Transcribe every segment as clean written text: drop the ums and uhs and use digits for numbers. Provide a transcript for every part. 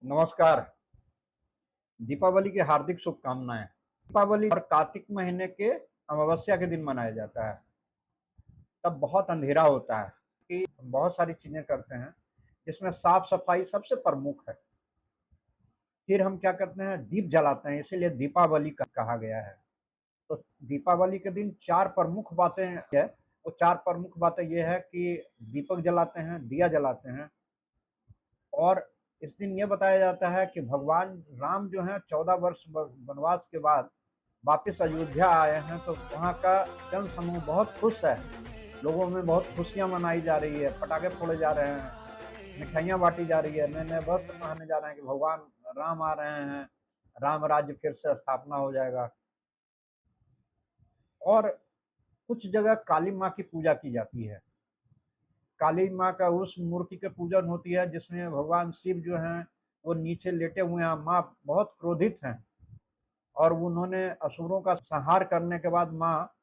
नमस्कार। दीपावली की हार्दिक शुभकामनाएं। दीपावली और कार्तिक महीने के अमावस्या के दिन मनाया जाता है। तब बहुत अंधेरा होता है कि बहुत सारी चीजें करते हैं जिसमें साफ सफाई सबसे प्रमुख है। फिर हम क्या करते हैं, दीप जलाते हैं, इसीलिए दीपावली कहा गया है। तो दीपावली के दिन चार प्रमुख बातें है। वो चार प्रमुख बातें ये है कि दीपक जलाते हैं, दिया जलाते हैं, और इस दिन ये बताया जाता है कि भगवान राम जो है 14 वर्ष वनवास के बाद वापस अयोध्या आए हैं, तो वहाँ का जन समूह बहुत खुश है। लोगों में बहुत खुशियां मनाई जा रही है, पटाखे फोड़े जा रहे हैं, मिठाइयाँ बांटी जा रही है, नए नए वस्त्र पहने जा रहे हैं कि भगवान राम आ रहे हैं, राम राज्य फिर से स्थापना हो जाएगा। और कुछ जगह काली माँ की पूजा की जाती है। काली माँ का उस मूर्ति की पूजन होती है जिसमें भगवान शिव जो हैं वो नीचे लेटे हुए हैं। माँ बहुत क्रोधित हैं और उन्होंने असुरों का संहार करने के बाद माँ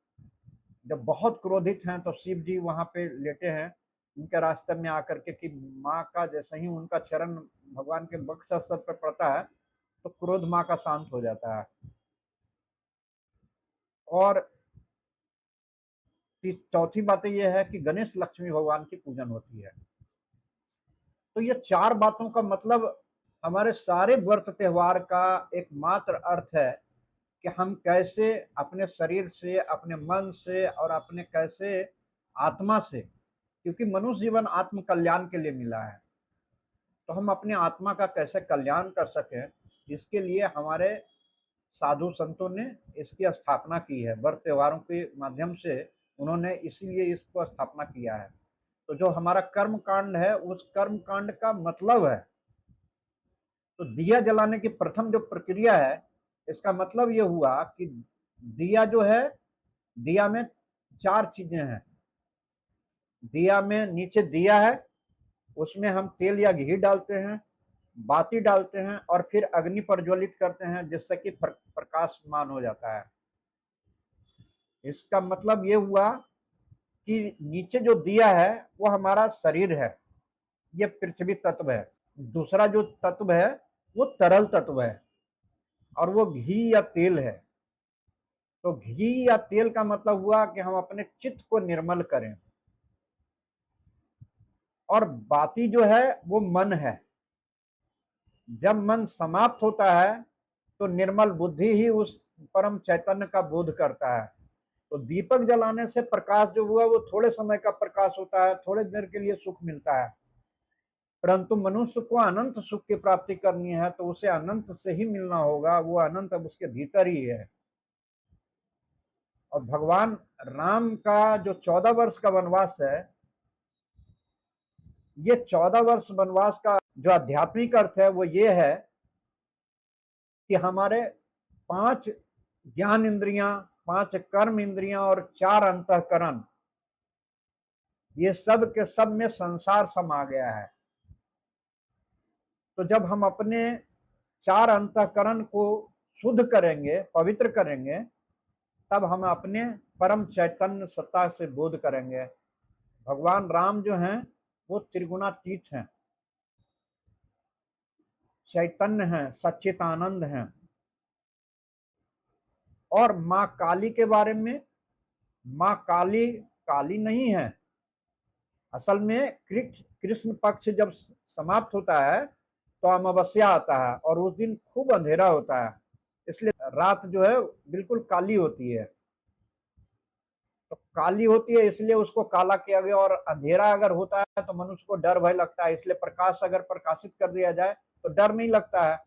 जब बहुत क्रोधित हैं तो शिव जी वहां पे लेटे हैं उनके रास्ते में आकर के, कि माँ का जैसे ही उनका चरण भगवान के वक्ष स्थल पर पड़ता है तो क्रोध माँ का शांत हो जाता है। और चौथी बात यह है कि गणेश लक्ष्मी भगवान की पूजन होती है। तो ये चार बातों का मतलब हमारे सारे व्रत त्योहार का एकमात्र अर्थ है कि हम कैसे अपने शरीर से, अपने मन से और अपने कैसे आत्मा से, क्योंकि मनुष्य जीवन आत्म कल्याण के लिए मिला है, तो हम अपने आत्मा का कैसे कल्याण कर सकें, इसके लिए हमारे साधु संतों ने इसकी स्थापना की है। व्रत त्योहारों के माध्यम से उन्होंने इसीलिए इसको स्थापना किया है। तो जो हमारा कर्म कांड है उस कर्म कांड का मतलब है, तो दिया जलाने की प्रथम जो प्रक्रिया है इसका मतलब ये हुआ कि दिया जो है, दिया में चार चीजें हैं। दिया में नीचे दिया है, उसमें हम तेल या घी डालते हैं, बाती डालते हैं और फिर अग्नि प्रज्वलित करते हैं जिससे कि प्रकाशमान हो जाता है। इसका मतलब ये हुआ कि नीचे जो दिया है वो हमारा शरीर है, ये पृथ्वी तत्व है। दूसरा जो तत्व है वो तरल तत्व है और वो घी या तेल है। तो घी या तेल का मतलब हुआ कि हम अपने चित्त को निर्मल करें। और बाती जो है वो मन है। जब मन समाप्त होता है तो निर्मल बुद्धि ही उस परम चैतन्य का बोध करता है। तो दीपक जलाने से प्रकाश जो हुआ वो थोड़े समय का प्रकाश होता है, थोड़े देर के लिए सुख मिलता है, परंतु मनुष्य को अनंत सुख की प्राप्ति करनी है तो उसे अनंत से ही मिलना होगा। वो अनंत अब उसके भीतर ही है। और भगवान राम का जो 14 वर्ष का वनवास है, ये 14 वर्ष वनवास का जो आध्यात्मिक अर्थ है वो ये है कि हमारे 5 ज्ञान इंद्रियां, 5 कर्म इंद्रियां और 4 अंतःकरण, ये सब के सब में संसार समा गया है। तो जब हम अपने 4 अंतःकरण को शुद्ध करेंगे, पवित्र करेंगे, तब हम अपने परम चैतन्य सत्ता से बोध करेंगे। भगवान राम जो हैं वो त्रिगुणातीत हैं, चैतन्य हैं, सच्चिदानंद हैं। और माँ काली के बारे में, माँ काली काली नहीं है। असल में कृष्ण पक्ष जब समाप्त होता है तो अमावस्या आता है और उस दिन खूब अंधेरा होता है, इसलिए रात जो है बिल्कुल काली होती है। तो काली होती है इसलिए उसको काला किया गया। और अंधेरा अगर होता है तो मनुष्य को डर भय लगता है, इसलिए प्रकाश अगर प्रकाशित कर दिया जाए तो डर नहीं लगता है।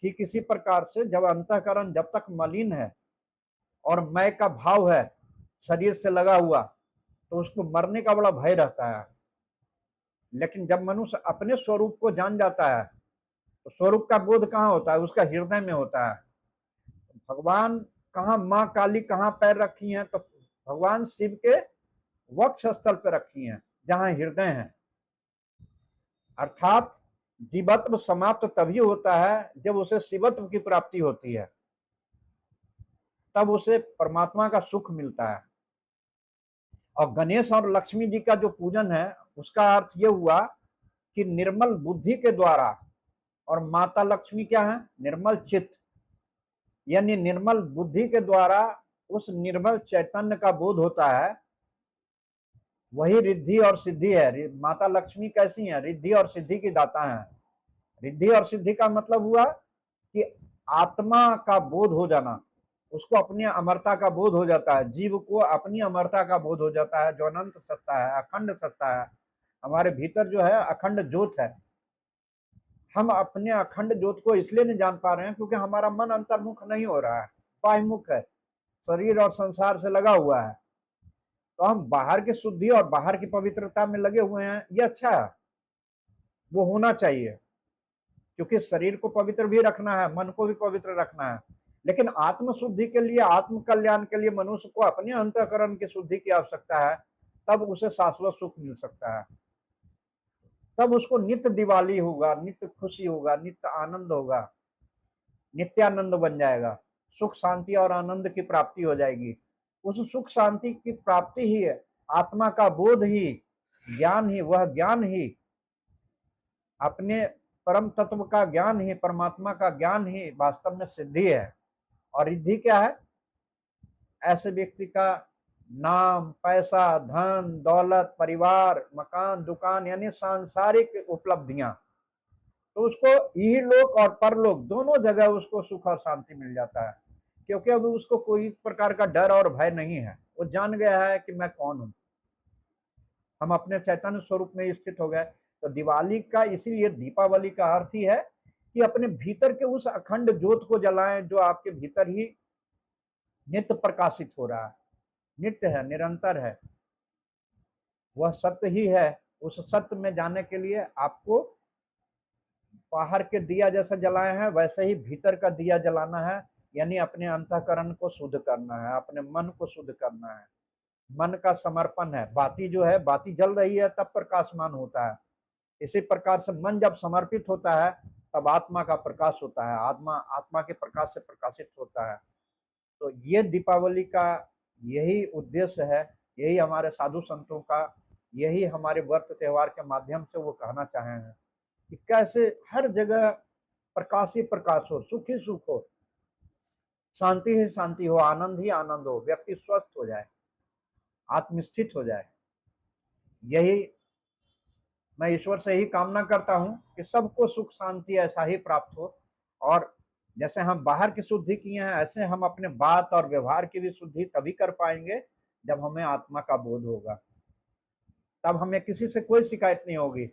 ठीक इसी प्रकार से जब अंतःकरण जब तक मलिन है और मैं का भाव है शरीर से लगा हुआ, तो उसको मरने का बड़ा भय रहता है। लेकिन जब मनुष्य अपने स्वरूप को जान जाता है तो स्वरूप का बोध कहाँ होता है, उसका हृदय में होता है। भगवान कहाँ, माँ काली कहाँ पैर रखी हैं, तो भगवान शिव के वक्ष स्थल पर रखी हैं जहां हृदय है। अर्थात जीवत्व समाप्त तभी होता है जब उसे शिवत्व की प्राप्ति होती है, तब उसे परमात्मा का सुख मिलता है। और गणेश और लक्ष्मी जी का जो पूजन है उसका अर्थ यह हुआ कि निर्मल बुद्धि के द्वारा और माता लक्ष्मी क्या है? निर्मल चित्त, यानी निर्मल बुद्धि के द्वारा उस निर्मल चैतन्य का बोध होता है, वही रिद्धि और सिद्धि है। माता लक्ष्मी कैसी है? रिद्धि और सिद्धि की दाता है। रिद्धि और सिद्धि का मतलब हुआ कि आत्मा का बोध हो जाना, उसको अपनी अमरता का बोध हो जाता है, जीव को अपनी अमरता का बोध हो जाता है, जो अनंत सत्ता है, अखंड सत्ता है, हमारे भीतर जो है अखंड ज्योत है। हम अपने अखंड ज्योत को इसलिए नहीं जान पा रहे हैं क्योंकि हमारा मन अंतर्मुख नहीं हो रहा है, बाह्यमुख है, शरीर और संसार से लगा हुआ है। तो हम बाहर की शुद्धि और बाहर की पवित्रता में लगे हुए हैं, ये अच्छा है, वो होना चाहिए, क्योंकि शरीर को पवित्र भी रखना है, मन को भी पवित्र रखना है। लेकिन आत्म शुद्धि के लिए, आत्म कल्याण के लिए मनुष्य को अपने अंतःकरण की शुद्धि की आवश्यकता है, तब उसे शाश्वत सुख मिल सकता है, तब उसको नित्य दिवाली होगा, नित्य खुशी होगा, नित्य आनंद होगा, नित्यानंद बन जाएगा, सुख शांति और आनंद की प्राप्ति हो जाएगी। उस सुख शांति की प्राप्ति ही है, आत्मा का बोध ही, ज्ञान ही, वह ज्ञान ही, अपने परम तत्व का ज्ञान ही, परमात्मा का ज्ञान ही वास्तव में सिद्धि है। और रिद्धि क्या है? ऐसे व्यक्ति का नाम, पैसा, धन, दौलत, परिवार, मकान, दुकान, यानी सांसारिक उपलब्धियां, तो उसको इहलोक और परलोक दोनों जगह उसको सुख और शांति मिल जाता है, क्योंकि अब उसको कोई प्रकार का डर और भय नहीं है। वो जान गया है कि मैं कौन हूं, हम अपने चैतन्य स्वरूप में स्थित हो गए। तो दिवाली का, इसीलिए दीपावली का अर्थ ही है कि अपने भीतर के उस अखंड ज्योत को जलाएं जो आपके भीतर ही नित्य प्रकाशित हो रहा है, नित्य है, निरंतर है, वह सत्य ही है। उस सत्य में जाने के लिए आपको बाहर के दिया जैसा जलाए हैं वैसे ही भीतर का दिया जलाना है, यानी अपने अंतःकरण को शुद्ध करना है, अपने मन को शुद्ध करना है, मन का समर्पण है। बाती जो है, बाती जल रही है तब प्रकाशमान होता है। इसी प्रकार से मन जब समर्पित होता है तब आत्मा का प्रकाश होता है, आत्मा आत्मा के प्रकाश से प्रकाशित होता है। तो ये दीपावली का यही उद्देश्य है, यही हमारे साधु संतों का, यही हमारे व्रत त्योहार के माध्यम से वो कहना चाहे हैं कि कैसे हर जगह प्रकाश ही प्रकाश हो, सुख ही सुख हो, शांति ही शांति हो, आनंद ही आनंद हो, व्यक्ति स्वस्थ हो जाए, आत्मस्थित हो जाए। यही मैं ईश्वर से ही कामना करता हूं कि सबको सुख शांति ऐसा ही प्राप्त हो। और जैसे हम बाहर की शुद्धि किए हैं, ऐसे हम अपने बात और व्यवहार की भी शुद्धि तभी कर पाएंगे जब हमें आत्मा का बोध होगा, तब हमें किसी से कोई शिकायत नहीं होगी।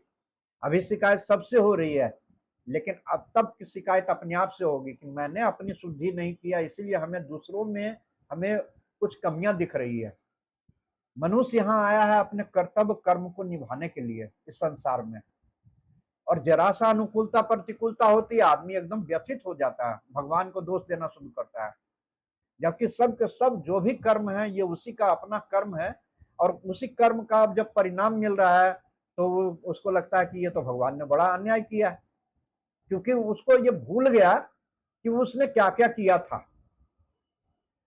अभी शिकायत सबसे हो रही है, लेकिन अब तब की शिकायत अपने आप से होगी कि मैंने अपनी शुद्धि नहीं किया, इसीलिए हमें दूसरों में हमें कुछ कमियां दिख रही है। मनुष्य यहाँ आया है अपने कर्तव्य कर्म को निभाने के लिए इस संसार में, और जरा सा अनुकूलता प्रतिकूलता होती है, आदमी एकदम व्यथित हो जाता है, भगवान को दोष देना शुरू करता है। जबकि सब के सब जो भी कर्म है ये उसी का अपना कर्म है, और उसी कर्म का जब परिणाम मिल रहा है तो उसको लगता है कि ये तो भगवान ने बड़ा अन्याय किया, क्योंकि उसको ये भूल गया कि उसने क्या क्या किया था।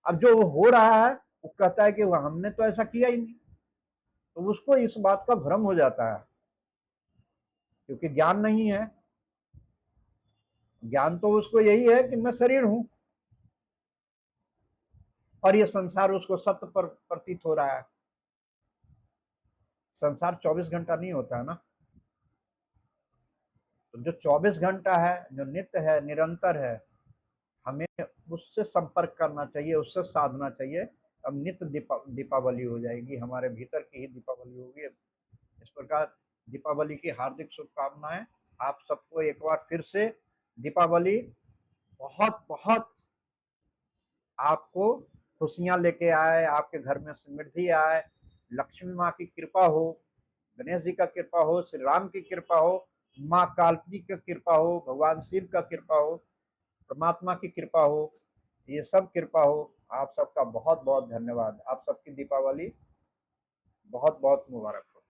अब जो हो रहा है वो कहता है कि हमने तो ऐसा किया ही नहीं, तो उसको इस बात का भ्रम हो जाता है, क्योंकि ज्ञान नहीं है। ज्ञान तो उसको यही है कि मैं शरीर हूं, और ये संसार उसको सत्य पर प्रतीत हो रहा है। संसार 24 घंटा नहीं होता है ना, तो जो 24 घंटा है, जो नित्य है, निरंतर है, हमें उससे संपर्क करना चाहिए, उससे साधना चाहिए। अब नित्य दीपावली हो जाएगी, हमारे भीतर की ही दीपावली होगी। इस प्रकार दीपावली की हार्दिक शुभकामनाएं आप सबको एक बार फिर से। दीपावली बहुत बहुत आपको खुशियां लेके आए, आपके घर में समृद्धि आए, लक्ष्मी माँ की कृपा हो, गणेश जी का कृपा हो, श्री राम की कृपा हो, माँ कालकी की कृपा हो, भगवान शिव का कृपा हो, परमात्मा की कृपा हो, ये सब कृपा हो। आप सबका बहुत बहुत धन्यवाद। आप सबकी दीपावली बहुत बहुत मुबारक।